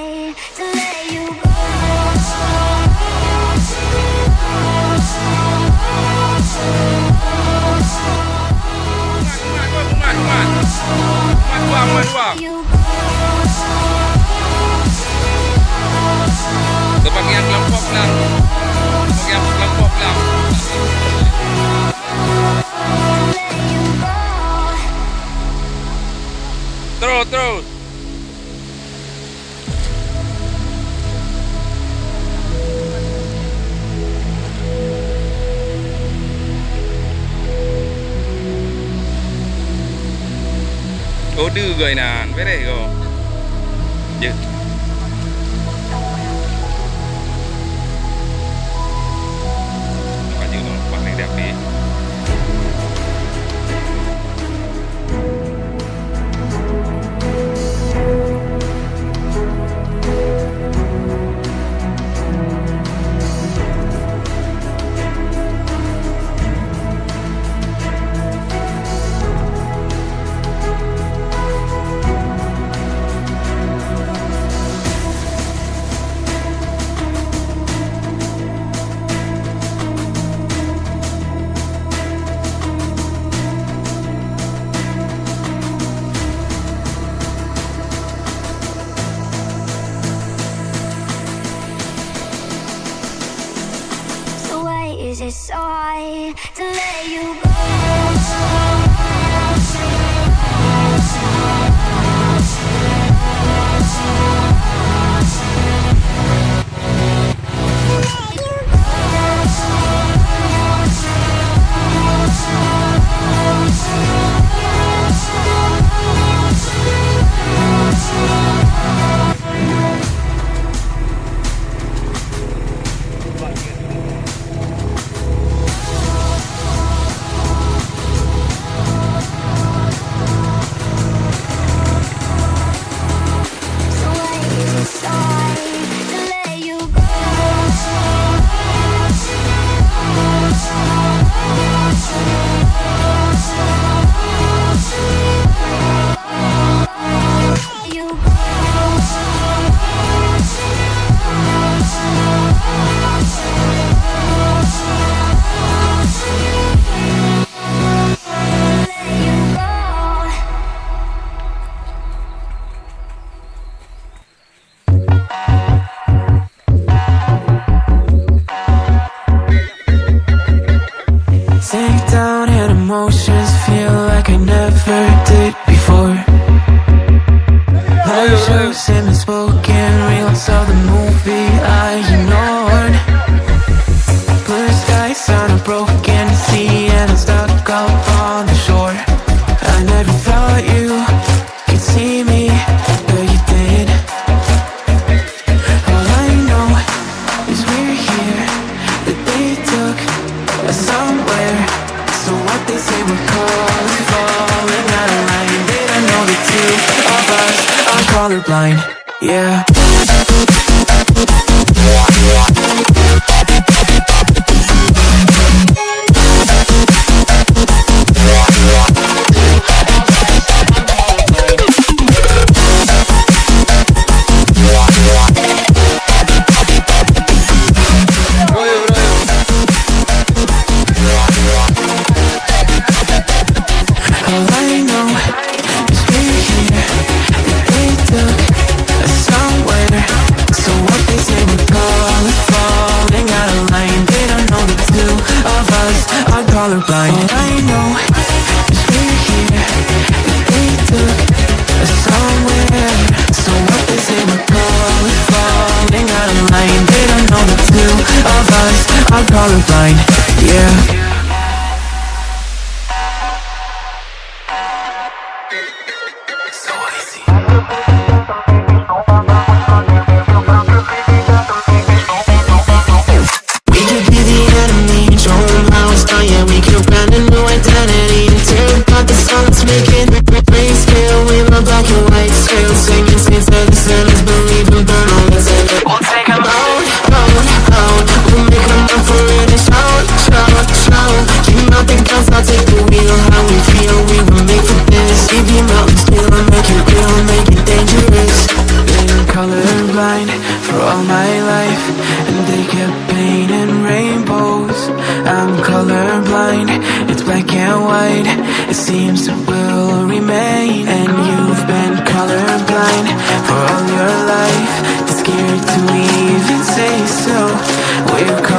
I to let you go. Bagian kelompok lang. Bagian kelompok lang. Terus. Order kau Inan, beres kau. Je. Baju tu pakai dia api. Is it so hard to let you go? Emotions feel like I never did before. Life shows him spoken reels of the movie I ignored. Blue skies on a broken sea and I'm stuck up on the shore. I never thought you could see me, but you did. All I know is we're here, that they took us somewhere. So what they say we're calling, falling out of line. They don't know the two of us are colorblind, yeah. Colorblind. All I know is we're here, they took us somewhere. So what they say we're calling, falling out of line. They don't know the two of us are colorblind, yeah. We'll make them up for it and shout, shout, shout. mind. It's black and white, it seems it will remain. And you've been colorblind for all your life, too scared to even say so. We're